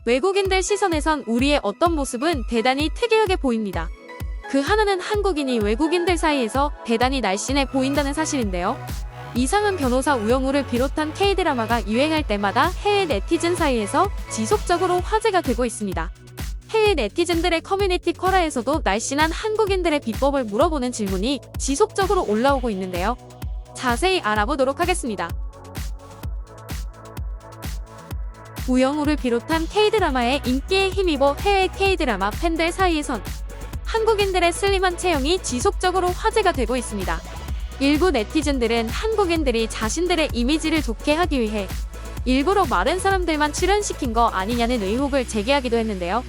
외국인들 시선에선 우리의 어떤 모습은 대단히 특이하게 보입니다. 그 하나는 한국인이 외국인들 사이에서 대단히 날씬해 보인다는 사실인데요. 이상은 변호사 우영우를 비롯한 K드라마가 유행할 때마다 해외 네티즌 사이에서 지속적으로 화제가 되고 있습니다. 해외 네티즌들의 커뮤니티 쿼라에서도 날씬한 한국인들의 비법을 물어보는 질문이 지속적으로 올라오고 있는데요. 자세히 알아보도록 하겠습니다. 우영우를 비롯한 K드라마의 인기에 힘입어 해외 K드라마 팬들 사이에선 한국인들의 슬림한 체형이 지속적으로 화제가 되고 있습니다. 일부 네티즌들은 한국인들이 자신들의 이미지를 좋게 하기 위해 일부러 마른 사람들만 출연시킨 거 아니냐는 의혹을 제기하기도 했는데요.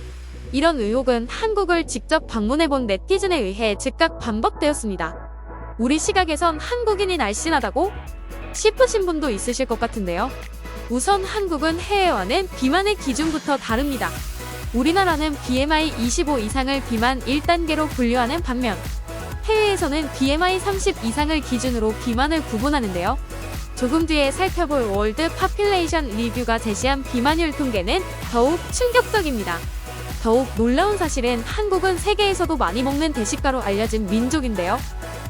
이런 의혹은 한국을 직접 방문해본 네티즌에 의해 즉각 반박되었습니다. 우리 시각에선 한국인이 날씬하다고? 싶으신 분도 있으실 것 같은데요. 우선 한국은 해외와는 비만의 기준부터 다릅니다. 우리나라는 BMI 25 이상을 비만 1단계로 분류하는 반면 해외에서는 BMI 30 이상을 기준으로 비만을 구분하는데요. 조금 뒤에 살펴볼 월드 파퓰레이션 리뷰가 제시한 비만율 통계는 더욱 충격적입니다. 더욱 놀라운 사실은 한국은 세계에서도 많이 먹는 대식가로 알려진 민족인데요.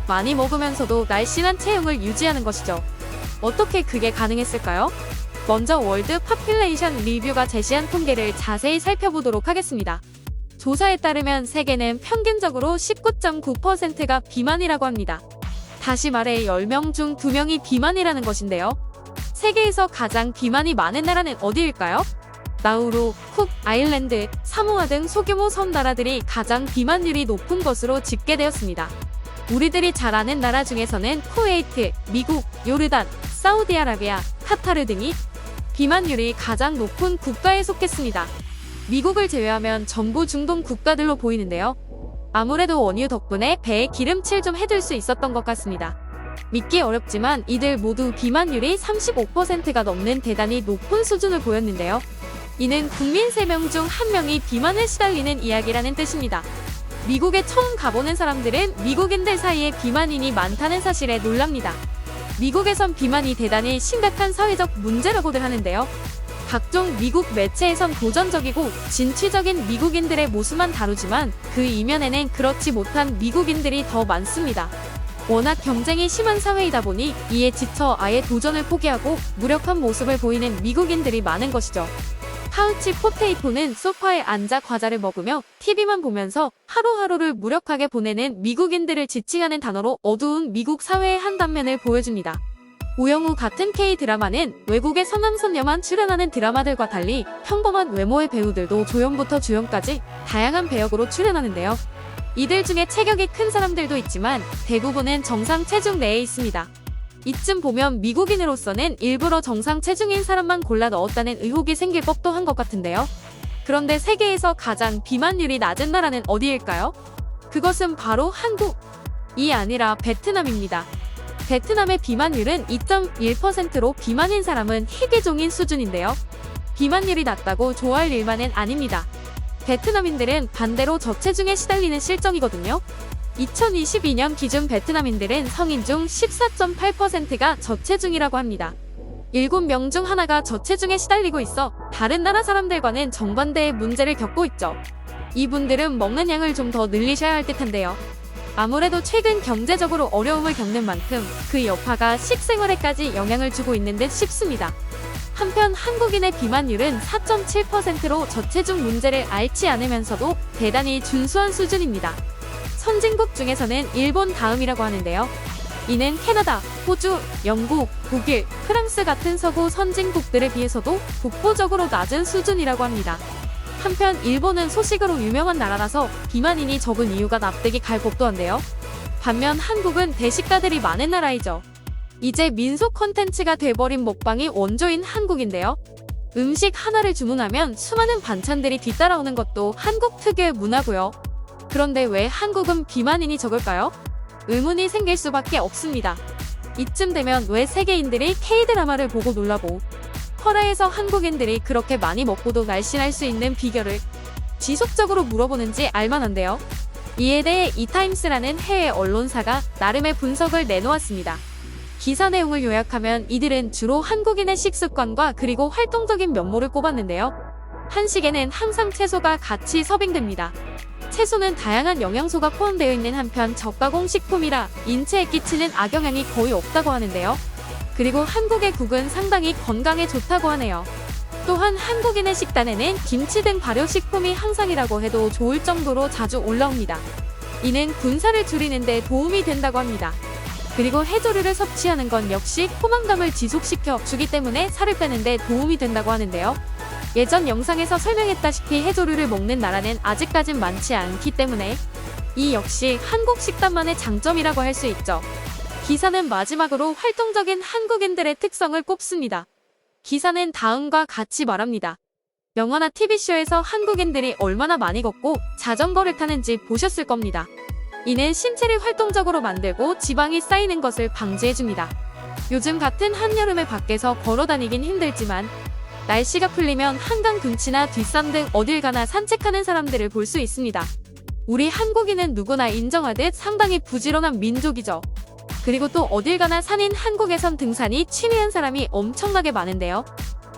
많이 먹으면서도 날씬한 체형을 유지하는 것이죠. 어떻게 그게 가능했을까요? 먼저 월드 파퓰레이션 리뷰가 제시한 통계를 자세히 살펴보도록 하겠습니다. 조사에 따르면 세계는 평균적으로 19.9%가 비만이라고 합니다. 다시 말해 10명 중 2명이 비만이라는 것인데요. 세계에서 가장 비만이 많은 나라는 어디일까요? 나우루, 쿡, 아일랜드, 사모아 등 소규모 섬 나라들이 가장 비만율이 높은 것으로 집계되었습니다. 우리들이 잘 아는 나라 중에서는 쿠웨이트, 미국, 요르단, 사우디아라비아, 카타르 등이 비만율이 가장 높은 국가에 속했습니다. 미국을 제외하면 전부 중동 국가들로 보이는데요. 아무래도 원유 덕분에 배에 기름칠 좀 해둘 수 있었던 것 같습니다. 믿기 어렵지만 이들 모두 비만율이 35%가 넘는 대단히 높은 수준을 보였는데요. 이는 국민 3명 중 1명이 비만에 시달리는 이야기라는 뜻입니다. 미국에 처음 가보는 사람들은 미국인들 사이에 비만인이 많다는 사실에 놀랍니다. 미국에선 비만이 대단히 심각한 사회적 문제라고들 하는데요. 각종 미국 매체에선 도전적이고 진취적인 미국인들의 모습만 다루지만 그 이면에는 그렇지 못한 미국인들이 더 많습니다. 워낙 경쟁이 심한 사회이다 보니 이에 지쳐 아예 도전을 포기하고 무력한 모습을 보이는 미국인들이 많은 것이죠. 카우치 포테이토는 소파에 앉아 과자를 먹으며 TV만 보면서 하루하루를 무력하게 보내는 미국인들을 지칭하는 단어로 어두운 미국 사회의 한 단면을 보여줍니다. 우영우 같은 K드라마는 외국의 서남소녀만 출연하는 드라마들과 달리 평범한 외모의 배우들도 조연부터 주연까지 다양한 배역으로 출연하는데요. 이들 중에 체격이 큰 사람들도 있지만 대부분은 정상 체중 내에 있습니다. 이쯤 보면 미국인으로서는 일부러 정상 체중인 사람만 골라 넣었다는 의혹이 생길 법도 한 것 같은데요. 그런데 세계에서 가장 비만율이 낮은 나라는 어디일까요? 그것은 바로 한국이 아니라 베트남입니다. 베트남의 비만율은 2.1%로 비만인 사람은 희귀종인 수준인데요. 비만율이 낮다고 좋아할 일만은 아닙니다. 베트남인들은 반대로 저체중에 시달리는 실정이거든요. 2022년 기준 베트남인들은 성인 중 14.8%가 저체중이라고 합니다. 7명 중 하나가 저체중에 시달리고 있어 다른 나라 사람들과는 정반대의 문제를 겪고 있죠. 이분들은 먹는 양을 좀 더 늘리셔야 할 듯한데요. 아무래도 최근 경제적으로 어려움을 겪는 만큼 그 여파가 식생활에까지 영향을 주고 있는 듯 싶습니다. 한편 한국인의 비만율은 4.7%로 저체중 문제를 앓지 않으면서도 대단히 준수한 수준입니다. 선진국 중에서는 일본 다음이라고 하는데요. 이는 캐나다, 호주, 영국, 독일, 프랑스 같은 서구 선진국들에 비해서도 독보적으로 낮은 수준이라고 합니다. 한편 일본은 소식으로 유명한 나라라서 비만인이 적은 이유가 납득이 갈 법도 한데요. 반면 한국은 대식가들이 많은 나라이죠. 이제 민속 콘텐츠가 돼버린 먹방이 원조인 한국인데요. 음식 하나를 주문하면 수많은 반찬들이 뒤따라오는 것도 한국 특유의 문화고요. 그런데 왜 한국은 비만인이 적을까요? 의문이 생길 수밖에 없습니다. 이쯤 되면 왜 세계인들이 K드라마를 보고 놀라고 쿼라에서 한국인들이 그렇게 많이 먹고도 날씬할 수 있는 비결을 지속적으로 물어보는지 알만한데요. 이에 대해 이타임스라는 해외 언론사가 나름의 분석을 내놓았습니다. 기사 내용을 요약하면 이들은 주로 한국인의 식습관과 그리고 활동적인 면모를 꼽았는데요. 한식에는 항상 채소가 같이 서빙됩니다. 채소는 다양한 영양소가 포함되어 있는 한편 저가공 식품이라 인체에 끼치는 악영향이 거의 없다고 하는데요. 그리고 한국의 국은 상당히 건강에 좋다고 하네요. 또한 한국인의 식단에는 김치 등 발효식품이 항상이라고 해도 좋을 정도로 자주 올라옵니다. 이는 군살을 줄이는 데 도움이 된다고 합니다. 그리고 해조류를 섭취하는 건 역시 포만감을 지속시켜 주기 때문에 살을 빼는 데 도움이 된다고 하는데요. 예전 영상에서 설명했다시피 해조류를 먹는 나라는 아직까진 많지 않기 때문에 이 역시 한국 식단만의 장점이라고 할 수 있죠. 기사는 마지막으로 활동적인 한국인들의 특성을 꼽습니다. 기사는 다음과 같이 말합니다. 영화나 TV쇼에서 한국인들이 얼마나 많이 걷고 자전거를 타는지 보셨을 겁니다. 이는 신체를 활동적으로 만들고 지방이 쌓이는 것을 방지해줍니다. 요즘 같은 한여름에 밖에서 걸어다니긴 힘들지만 날씨가 풀리면 한강 둔치나 뒷산 등 어딜 가나 산책하는 사람들을 볼 수 있습니다. 우리 한국인은 누구나 인정하듯 상당히 부지런한 민족이죠. 그리고 또 어딜 가나 산인 한국에선 등산이 취미한 사람이 엄청나게 많은데요.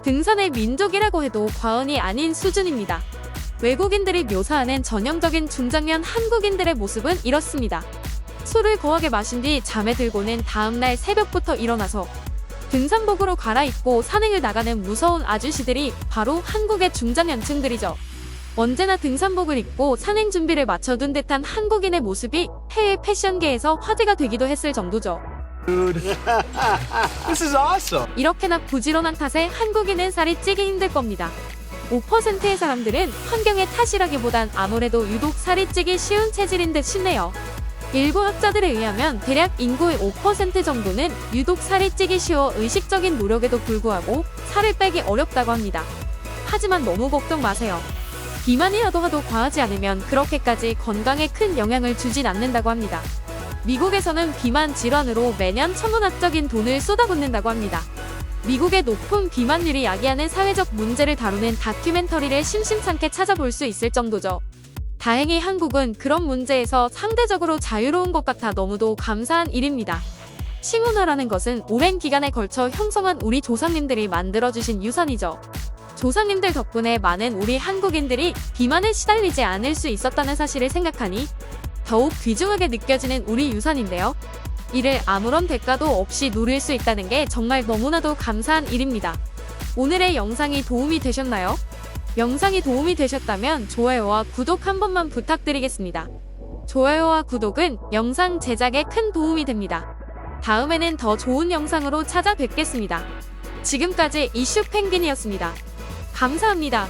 등산의 민족이라고 해도 과언이 아닌 수준입니다. 외국인들이 묘사하는 전형적인 중장년 한국인들의 모습은 이렇습니다. 술을 거하게 마신 뒤 잠에 들고는 다음날 새벽부터 일어나서 등산복으로 갈아입고 산행을 나가는 무서운 아저씨들이 바로 한국의 중장년층들이죠. 언제나 등산복을 입고 산행 준비를 마쳐둔 듯한 한국인의 모습이 해외 패션계에서 화제가 되기도 했을 정도죠. Dude, this is awesome. 이렇게나 부지런한 탓에 한국인은 살이 찌기 힘들 겁니다. 5%의 사람들은 환경의 탓이라기보단 아무래도 유독 살이 찌기 쉬운 체질인 듯 싶네요. 일부 학자들에 의하면 대략 인구의 5% 정도는 유독 살이 찌기 쉬워 의식적인 노력에도 불구하고 살을 빼기 어렵다고 합니다. 하지만 너무 걱정 마세요. 비만이라도 하도 과하지 않으면 그렇게까지 건강에 큰 영향을 주진 않는다고 합니다. 미국에서는 비만 질환으로 매년 천문학적인 돈을 쏟아붓는다고 합니다. 미국의 높은 비만율이 야기하는 사회적 문제를 다루는 다큐멘터리를 심심찮게 찾아볼 수 있을 정도죠. 다행히 한국은 그런 문제에서 상대적으로 자유로운 것 같아 너무도 감사한 일입니다. 식문화라는 것은 오랜 기간에 걸쳐 형성한 우리 조상님들이 만들어주신 유산이죠. 조상님들 덕분에 많은 우리 한국인들이 비만에 시달리지 않을 수 있었다는 사실을 생각하니 더욱 귀중하게 느껴지는 우리 유산인데요. 이를 아무런 대가도 없이 누릴 수 있다는 게 정말 너무나도 감사한 일입니다. 오늘의 영상이 도움이 되셨나요? 영상이 도움이 되셨다면 좋아요와 구독 한 번만 부탁드리겠습니다. 좋아요와 구독은 영상 제작에 큰 도움이 됩니다. 다음에는 더 좋은 영상으로 찾아뵙겠습니다. 지금까지 이슈 펭귄이었습니다. 감사합니다.